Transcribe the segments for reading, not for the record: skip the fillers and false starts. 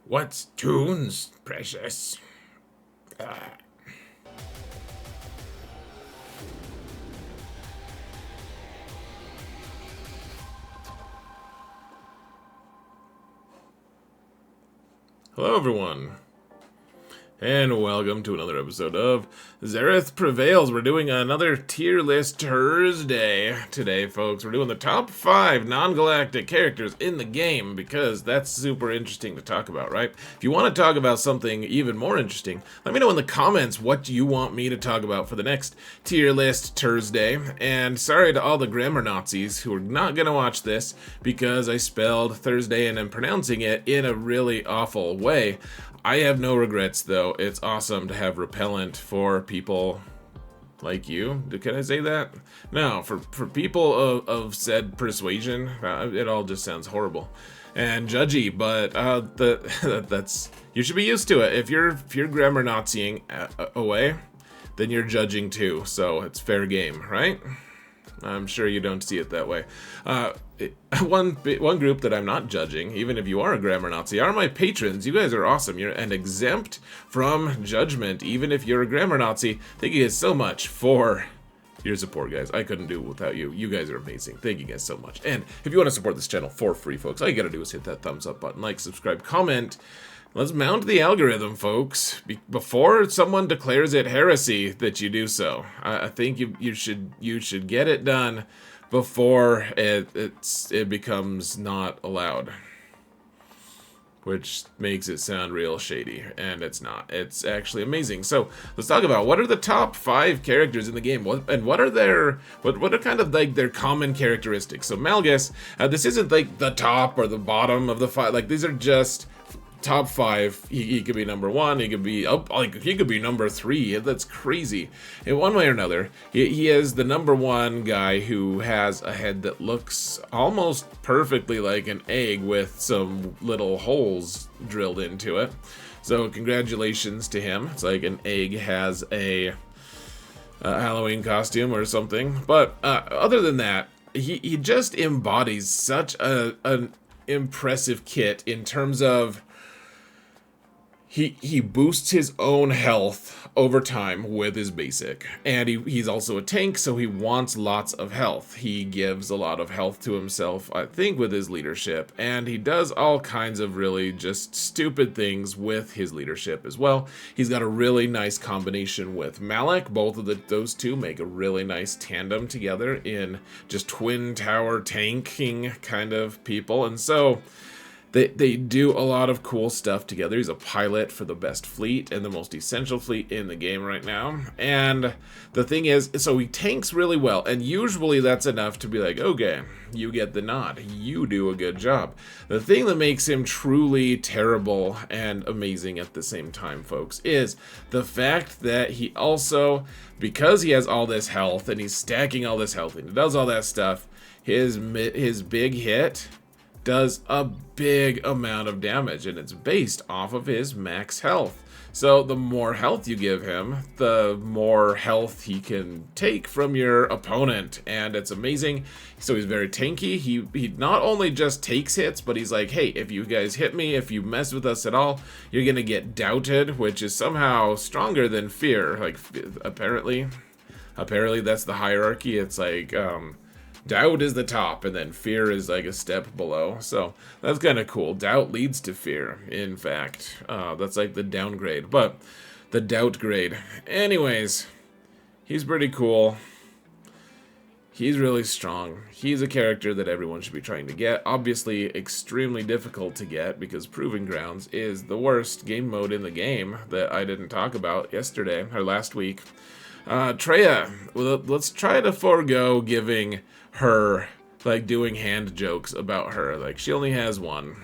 What's tunes, precious? Hello, everyone, and welcome to another episode of Zareth Prevails. We're doing another tier list Thursday today, folks. We're doing the top 5 non-galactic characters in the game because that's super interesting to talk about, right? If you want to talk about something even more interesting, let me know in the comments what you want me to talk about for the next tier list Thursday. And sorry to all the grammar Nazis who are not going to watch this because I spelled Thursday and I'm pronouncing it in a really awful way. I have no regrets, though. It's awesome to have repellent for people like you. Can I say that? No, for people of said persuasion, it all just sounds horrible and judgy. But that's you should be used to it. If you're grammar Naziing away, then you're judging too. So it's fair game, right? I'm sure you don't see it that way. One group that I'm not judging, even if you are a grammar Nazi, are my patrons. You guys are awesome. You're exempt from judgment, even if you're a grammar Nazi. Thank you guys so much for your support, guys. I couldn't do it without you. You guys are amazing. Thank you guys so much. And if you want to support this channel for free, folks, all you gotta do is hit that thumbs up button, like, subscribe, comment. Let's mount the algorithm, folks. Before someone declares it heresy that you do so. I think you should get it done before it becomes not allowed, which makes it sound real shady, and it's not. It's actually amazing. So let's talk about what are the top 5 characters in the game, what are kind of like their common characteristics. So Malgus, this isn't like the top or the bottom of the 5. Like these are just top 5. He could be number 1. He could be he could be number 3. That's crazy. In one way or another, he is the number 1 guy who has a head that looks almost perfectly like an egg with some little holes drilled into it. So congratulations to him. It's like an egg has a Halloween costume or something. But other than that, he just embodies such an impressive kit in terms of He boosts his own health over time with his basic, and he's also a tank, so he wants lots of health. He gives a lot of health to himself, I think, with his leadership, and he does all kinds of really just stupid things with his leadership as well. He's got a really nice combination with Malak. Both of those two make a really nice tandem together in just twin tower tanking kind of people, and so They do a lot of cool stuff together. He's a pilot for the best fleet and the most essential fleet in the game right now. And the thing is, so he tanks really well. And usually that's enough to be like, okay, you get the nod. You do a good job. The thing that makes him truly terrible and amazing at the same time, folks, is the fact that he also, because he has all this health and he's stacking all this health and he does all that stuff, his big hit does a big amount of damage, and it's based off of his max health. So the more health you give him, the more health he can take from your opponent, and it's amazing. So he's very tanky. He not only just takes hits, but he's like, hey, if you guys hit me, if you mess with us at all, you're gonna get doubted, which is somehow stronger than fear. Like, apparently that's the hierarchy. It's like, doubt is the top, and then fear is like a step below. So that's kind of cool. Doubt leads to fear, in fact. That's like the downgrade, but the doubt grade. Anyways, he's pretty cool. He's really strong. He's a character that everyone should be trying to get. Obviously, extremely difficult to get because Proving Grounds is the worst game mode in the game that I didn't talk about yesterday or last week. Traya, let's try to forego giving her, like, doing hand jokes about her. Like, she only has one.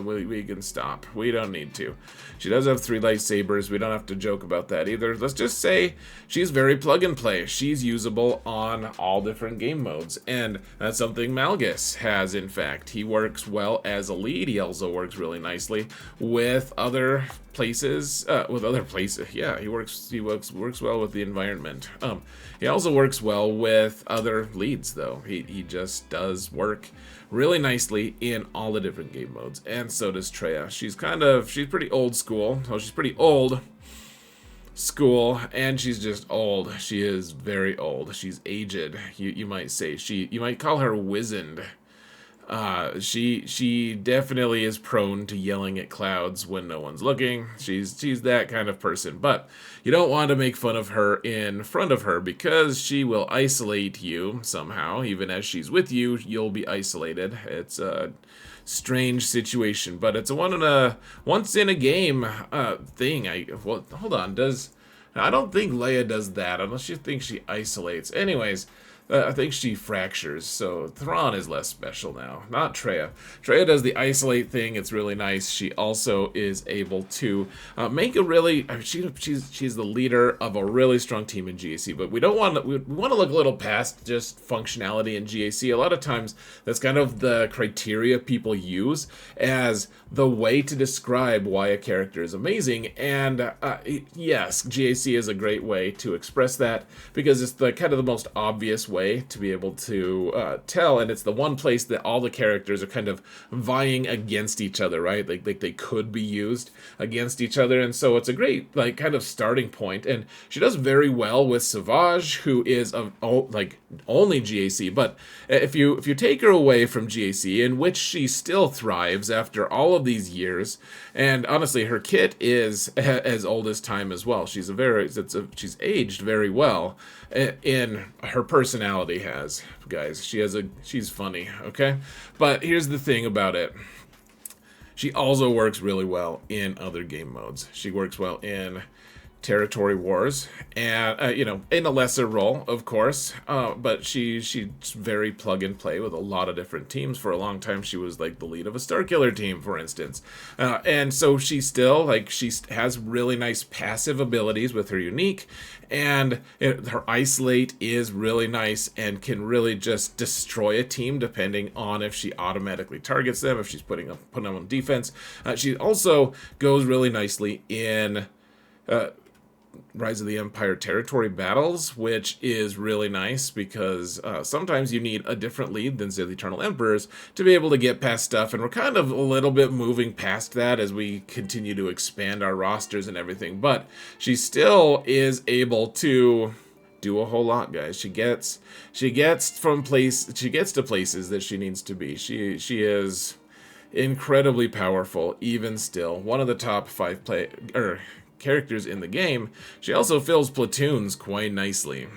We can stop. We don't need to. She does have 3 lightsabers. We don't have to joke about that either. Let's just say she's very plug and play. She's usable on all different game modes, and that's something Malgus has, in fact. He works well as a lead. He also works really nicely with other places. Yeah, he works well with the environment. He also works well with other leads, though. He just does work really nicely in all the different game modes. and so does Traya. She's pretty old school. Well, she's pretty old school, and she's just old. She is very old. She's aged, you might say. You might call her wizened. She definitely is prone to yelling at clouds when no one's looking. She's that kind of person, but you don't want to make fun of her in front of her because she will isolate you somehow. Even as she's with you, you'll be isolated. It's a strange situation, but it's a once in a game thing. Hold on. I don't think Leia does that unless you think she isolates. Anyways, I think she fractures, so Thrawn is less special now, not Traya. Traya does the isolate thing. It's really nice. She also is able to make a really. She's the leader of a really strong team in GAC, but we want to look a little past just functionality in GAC. A lot of times, that's kind of the criteria people use as the way to describe why a character is amazing. And yes, GAC is a great way to express that because it's the kind of the most obvious way to be able to tell, and it's the one place that all the characters are kind of vying against each other, right? Like they could be used against each other, and so it's a great kind of starting point. And she does very well with Savage, who is only GAC. But if you take her away from GAC, in which she still thrives after all of these years, and honestly, her kit is as old as time as well. She's she's aged very well in her personality has, guys. She's funny, okay? But here's the thing about it. She also works really well in other game modes. She works well in territory wars, and in a lesser role, of course, but she's very plug and play with a lot of different teams. For a long time, she was like the lead of a Starkiller team, for instance, and so she still she has really nice passive abilities with her unique, and her isolate is really nice and can really just destroy a team depending on if she automatically targets them, if she's putting them on defense. She also goes really nicely in Rise of the Empire territory battles, which is really nice because sometimes you need a different lead than, say, the Eternal Emperors to be able to get past stuff, and we're kind of a little bit moving past that as we continue to expand our rosters and everything, but she still is able to do a whole lot, guys. She gets to places that she needs to be. She is incredibly powerful, even still. One of the top 5 characters in the game. She also fills platoons quite nicely.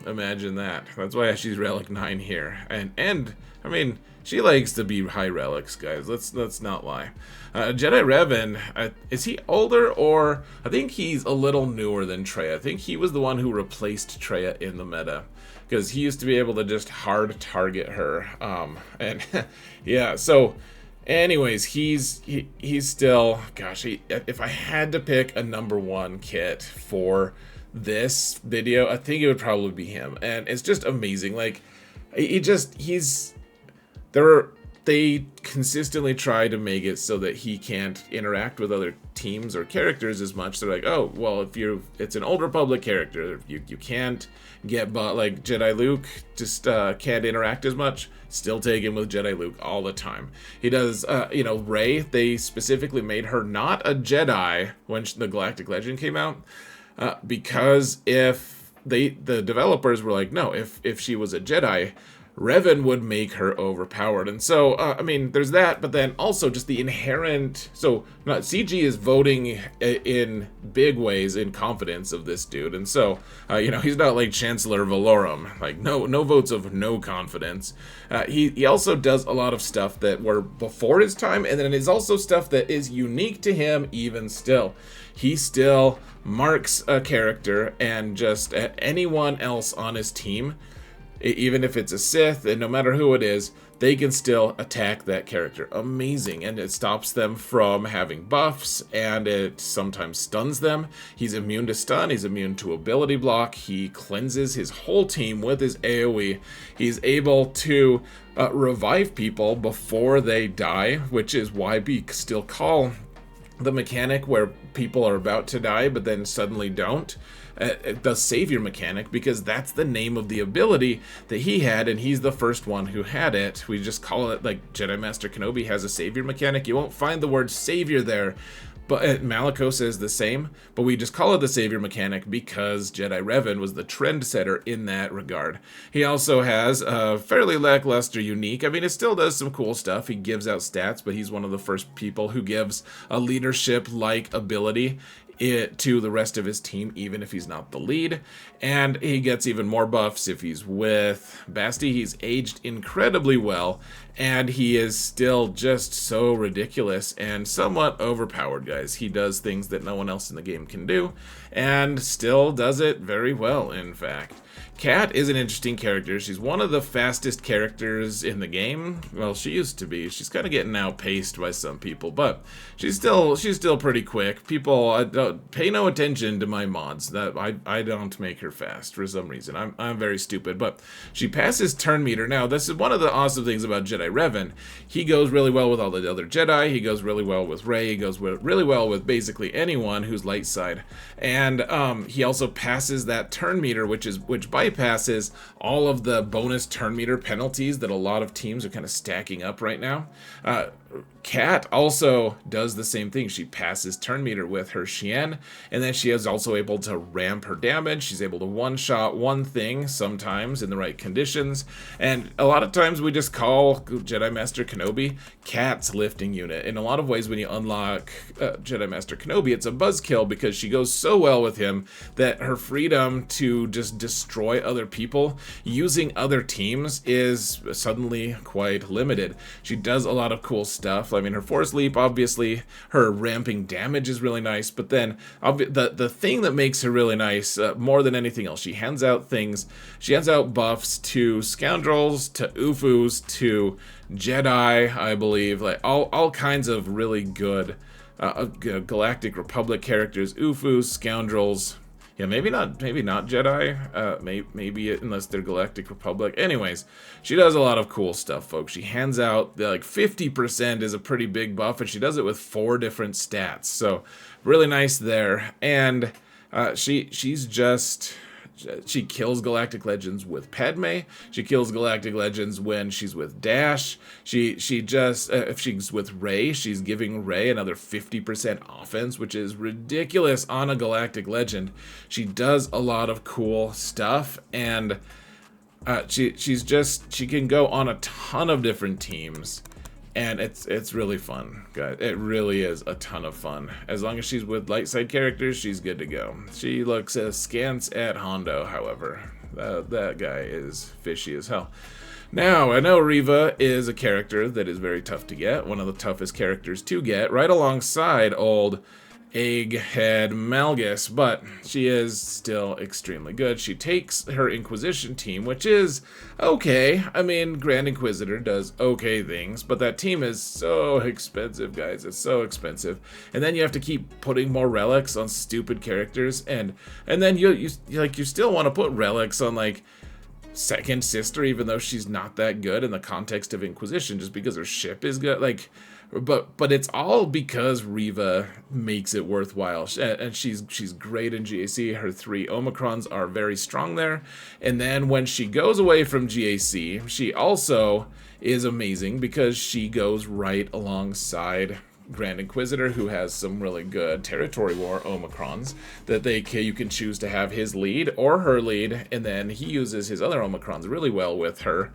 Imagine that. That's why she's Relic 9 here. And I mean, she likes to be high relics, guys. Let's not lie. Jedi Revan, is he older, or I think he's a little newer than Traya. I think he was the one who replaced Traya in the meta, because he used to be able to just hard target her. And yeah, so anyways, he's still, gosh, if I had to pick a number 1 kit for this video, I think it would probably be him. And it's just amazing. Like, they consistently try to make it so that he can't interact with other teams or characters as much. They're like, oh, well, it's an Old Republic character, you can't get, but like Jedi Luke just can't interact as much. Still take him with Jedi Luke all the time. He does, Rey, they specifically made her not a Jedi when the Galactic Legend came out, because if the developers were like, no, if she was a Jedi, Revan would make her overpowered. And so, I mean, there's that, but then also just the inherent, CG is voting in big ways in confidence of this dude. And so, he's not like Chancellor Valorum, like no votes of no confidence. He also does a lot of stuff that were before his time, and then is also stuff that is unique to him even still. He still marks a character, and just anyone else on his team, even if it's a Sith, and no matter who it is, they can still attack that character. Amazing. And it stops them from having buffs, and it sometimes stuns them. He's immune to stun. He's immune to ability block. He cleanses his whole team with his AoE. He's able to revive people before they die, which is why we still call the mechanic where people are about to die but then suddenly don't. The savior mechanic, because that's the name of the ability that he had, and he's the first one who had it. We just call it, like Jedi Master Kenobi has a savior mechanic. You won't find the word savior there, but Malicos is the same, but we just call it the savior mechanic because Jedi Revan was the trendsetter in that regard. He also has a fairly lackluster unique. I mean, it still does some cool stuff. He gives out stats, but he's one of the first people who gives a leadership-like ability to the rest of his team, even if he's not the lead. And he gets even more buffs if he's with Basti. He's aged incredibly well, and he is still just so ridiculous and somewhat overpowered, guys. He does things that no one else in the game can do, and still does it very well, in fact. Kat is an interesting character. She's one of the fastest characters in the game. Well, she used to be. She's kind of getting outpaced by some people, but she's still pretty quick. People don't pay no attention to my mods. That I don't make her fast for some reason. I'm very stupid, but she passes turn meter. Now, this is one of the awesome things about Jedi Revan. He goes really well with all the other Jedi. He goes really well with Rey. He goes really well with basically anyone who's light side. And he also passes that turn meter, which bypasses all of the bonus turn meter penalties that a lot of teams are kind of stacking up right now. Kat also does the same thing. She passes turn meter with her Xian, and then she is also able to ramp her damage. She's able to one-shot one thing sometimes in the right conditions, and a lot of times we just call Jedi Master Kenobi Kat's lifting unit. In a lot of ways, when you unlock Jedi Master Kenobi, it's a buzzkill because she goes so well with him that her freedom to just destroy other people using other teams is suddenly quite limited. She does a lot of cool stuff. I mean, her Force Leap, obviously, her ramping damage is really nice, but then the thing that makes her really nice, more than anything else, she hands out things. She hands out buffs to scoundrels, to Ufus, to Jedi, I believe, like all kinds of really good Galactic Republic characters, Ufus, scoundrels. Yeah, maybe not Jedi, maybe unless they're Galactic Republic. Anyways, she does a lot of cool stuff, folks. She hands out, like 50% is a pretty big buff, and she does it with 4 different stats. So, really nice there. And she's just... She kills Galactic Legends with Padme. She kills Galactic Legends when she's with Dash. She just, if she's with Rey, she's giving Rey another 50% offense, which is ridiculous on a Galactic Legend. She does a lot of cool stuff, and she can go on a ton of different teams. And it's really fun, guys. It really is a ton of fun. As long as she's with light side characters, she's good to go. She looks askance at Hondo, however. That guy is fishy as hell. Now, I know Reva is a character that is very tough to get. One of the toughest characters to get, right alongside old Egghead Malgus, but she is still extremely good. She takes her Inquisition team, which is okay. I mean, Grand Inquisitor does okay things, but that team is so expensive, guys. It's so expensive. And then you have to keep putting more relics on stupid characters, and then you still want to put relics on, like, Second Sister, even though she's not that good in the context of Inquisition, just because her ship is good. Like, but it's all because Reva makes it worthwhile, and she's great in GAC. Her 3 Omicrons are very strong there, and then when she goes away from GAC, she also is amazing because she goes right alongside Grand Inquisitor, who has some really good Territory War Omicrons that you can choose to have his lead or her lead, and then he uses his other Omicrons really well with her.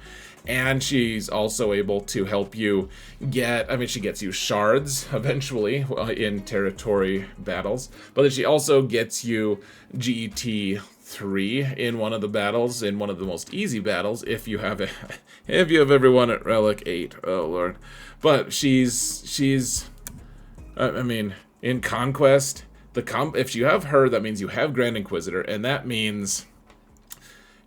And she's also able to help you get, I mean, she gets you shards eventually in territory battles, but then she also gets you GET3 in one of the battles, in one of the most easy battles, if you have everyone at Relic 8. Oh lord. But she's I mean, in Conquest, if you have her, that means you have Grand Inquisitor, and that means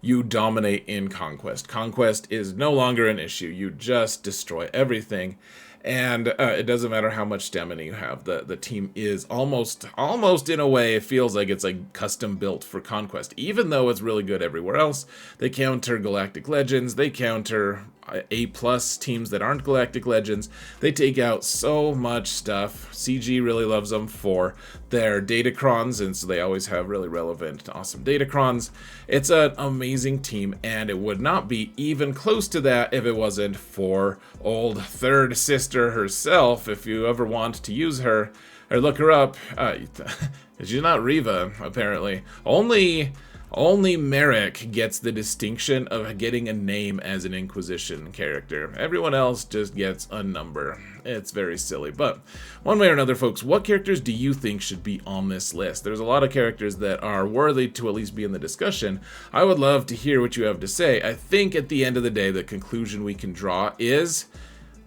you dominate in Conquest. Conquest is no longer an issue. You just destroy everything. And it doesn't matter how much stamina you have. The team is almost in a way, it feels like it's like custom built for conquest. Even though it's really good everywhere else, they counter Galactic Legends, they counter A+ teams that aren't Galactic Legends. They take out so much stuff. CG really loves them for their datacrons, and so they always have really relevant, awesome datacrons. It's an amazing team, and it would not be even close to that if it wasn't for old third sister herself. If you ever want to use her or look her up, she's not Reva, apparently. Only Merrick gets the distinction of getting a name as an Inquisition character. Everyone else just gets a number. It's very silly. But one way or another, folks, what characters do you think should be on this list? There's a lot of characters that are worthy to at least be in the discussion. I would love to hear what you have to say. I think at the end of the day, the conclusion we can draw is,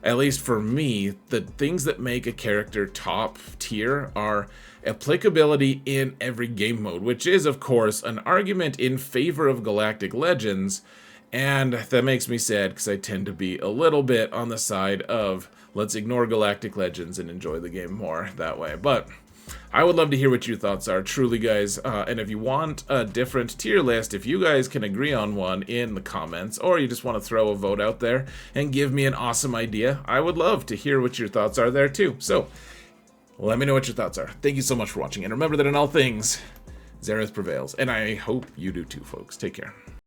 at least for me, the things that make a character top tier are applicability in every game mode, which is, of course, an argument in favor of Galactic Legends, and that makes me sad because I tend to be a little bit on the side of let's ignore Galactic Legends and enjoy the game more that way. But I would love to hear what your thoughts are, truly, guys. And if you want a different tier list, if you guys can agree on one in the comments, or you just want to throw a vote out there and give me an awesome idea, I would love to hear what your thoughts are there too. So let me know what your thoughts are. Thank you so much for watching, and remember that in all things, Zareth prevails, and I hope you do too, folks. Take care.